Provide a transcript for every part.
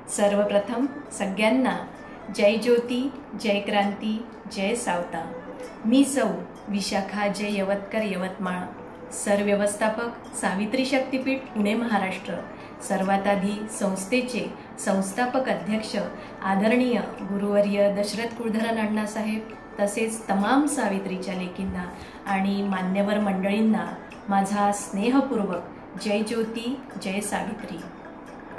सर्वप्रथम सगळ्यांना जय ज्योती, जय क्रांती, जय सावता। मी सौ विशाखा जय यवतकर यवतमाळ, सरव्यवस्थापक सावित्री शक्तीपीठ पुणे महाराष्ट्र। सर्वात आधी संस्थेचे संस्थापक अध्यक्ष आदरणीय गुरुवर्य दशरथ कुलधरण अण्णासाहेब तसेच तमाम सावित्रीच्या लेकींना आणि मान्यवर मंडळींना माझा स्नेहपूर्वक जय ज्योती, जय सावित्री।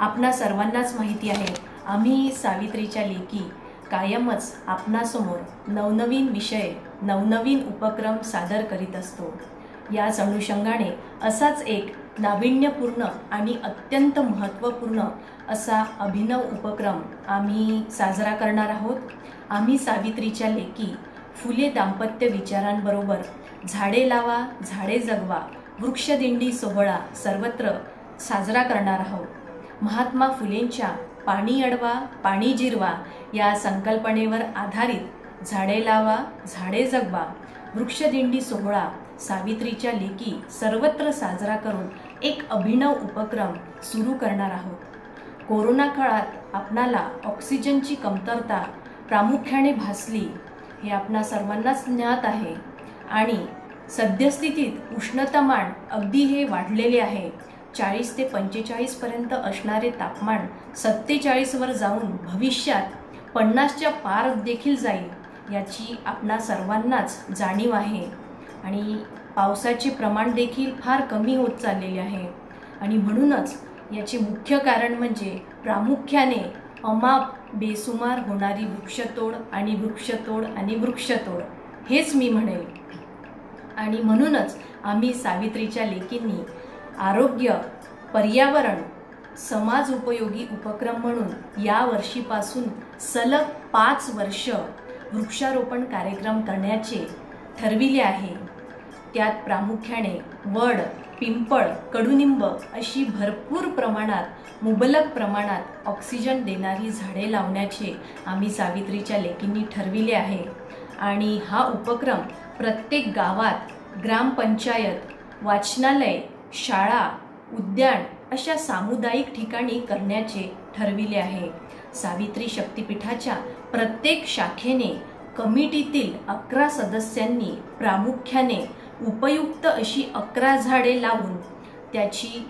आपणा सर्वांनाच माहिती आहे, आम्ही सावित्रीच्या लेकी कायमच आपणासमोर नवनवीन विषय, नवनवीन उपक्रम सादर करीत असतो। याच अनुषंगाने असाच एक नाविन्यपूर्ण आणि अत्यंत महत्त्वपूर्ण असा अभिनव उपक्रम आम्ही साजरा करणार आहोत। आम्ही सावित्रीच्या लेकी फुले दाम्पत्य विचारांबरोबर झाडे लावा, झाडे जगवा वृक्षदिंडी सोहळा सर्वत्र साजरा करणार आहोत। महात्मा फुलेंच्या पाणी अडवा, पाणी जिरवा या संकल्पनेवर आधारित झाडे लावा, झाडे जगवा वृक्षदिंडी सोहळा सावित्रीच्या लेकी सर्वत्र साजरा करून एक अभिनव उपक्रम सुरू करणार आहोत। कोरोना काळात आपणाला ऑक्सिजनची कमतरता प्रामुख्याने भासली हे आपणा सर्वांनाच ज्ञात आहे आणि सद्यस्थितीत उष्णतामान अगदी हे वाढलेले आहे। 40 ते 45 पर्यंत असणारे तापमान 47 वर जाऊन भविष्यात 50च्या पार देखील जाईल याची आपणा सर्वांनाच जाणीव आहे आणि पावसाचे प्रमाण देखील फार कमी होत चाललेले आहे आणि म्हणूनच याचे मुख्य कारण म्हणजे प्रामुख्याने अमाप बेसुमार होणारी वृक्षतोड आणि वृक्षतोड आणि वृक्षतोड हेच मी म्हणेल। आणि म्हणूनच आम्ही सावित्रीच्या लेकींनी आरोग्य, पर्यावरण, समाज उपयोगी उपक्रम म्हणून या वर्षीपासून सलग 5 वर्ष वृक्षारोपण कार्यक्रम करण्याचे ठरविले आहे। त्यात प्रामुख्याने वड, पिंपळ, कडुनिंब अशी भरपूर प्रमाणात, मुबलक प्रमाणात ऑक्सिजन देणारी झाडे लावण्याचे आम्ही सावित्रीच्या लेकींनी ठरविले आहे आणि हा उपक्रम प्रत्येक गावात, ग्रामपंचायत, वाचनालय, शाळा, उद्यान अशा सामुदायिक ठिकाणी करण्याचे ठरविले आहे। सावित्री शक्तीपीठाच्या प्रत्येक शाखेने कमिटीतील 11 सदस्यांनी प्रामुख्याने उपयुक्त अशी 11 झाडे लावून त्याची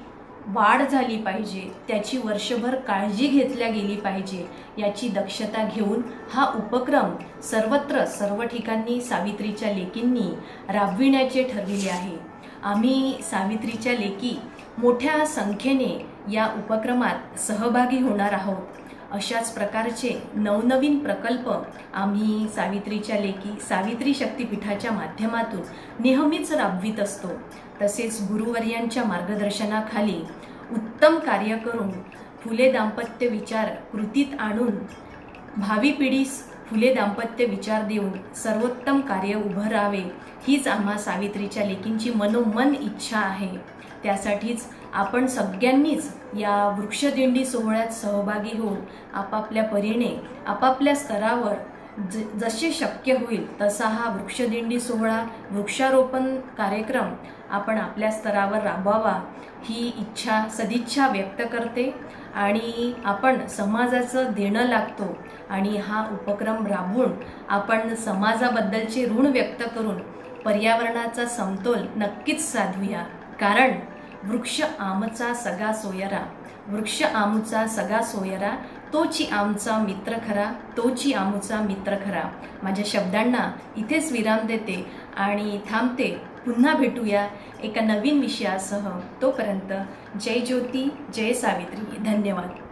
वाढ झाली पाहिजे, त्याची वर्षभर काळजी घेतल्या गेली पाहिजे याची दक्षता घेऊन हा उपक्रम सर्वत्र सर्व ठिकाणी सावित्रीच्या लेकींनी राबविण्याचे ठरविले आहे। आम्ही सावित्रीच्या लेकी मोठ्या संख्येने या उपक्रमात सहभागी होणार आहोत। अशाच प्रकारचे नवनवीन प्रकल्प आम्ही सावित्रीच्या लेकी सावित्री शक्तीपीठाच्या माध्यमातून नेहमीच राबवित असतो। तसेच गुरुवर्यांच्या मार्गदर्शनाखाली उत्तम कार्य करून फुले दाम्पत्य विचार कृतीत आणून भावी पिढीस फुले दाम्पत्य विचार देऊन सर्वोत्तम कार्य उभं राहावे हीच आम्हा सावित्रीच्या लेकींची मनोमन इच्छा आहे। त्यासाठीच आपण सगळ्यांनीच या वृक्षदिंडी सोहळ्यात सहभागी होऊन आपापल्या परीने, आपापल्या स्तरावर जसे शक्य होईल तसा हा वृक्षदिंडी सोहळा, वृक्षारोपण कार्यक्रम आपण आपल्या स्तरावर राबवावा ही इच्छा, सदिच्छा व्यक्त करते आणि आपण समाजाचं देणं लागतो आणि हा उपक्रम राबवून आपण समाजाबद्दलचे ऋण व्यक्त करून पर्यावरणाचा समतोल नक्कीच साधूया। कारण वृक्ष आमचा सगा सोयरा, वृक्ष आमुचा सगा सोयरा, तोची आमचा मित्र खरा, तोची आमुचा मित्र खरा। माझ्या शब्दांना इथेच विराम देते आणि थांबते। पुन्हा भेटूया एका नवीन विषयासह। तोपर्यंत जय ज्योती, जय सावित्री। धन्यवाद।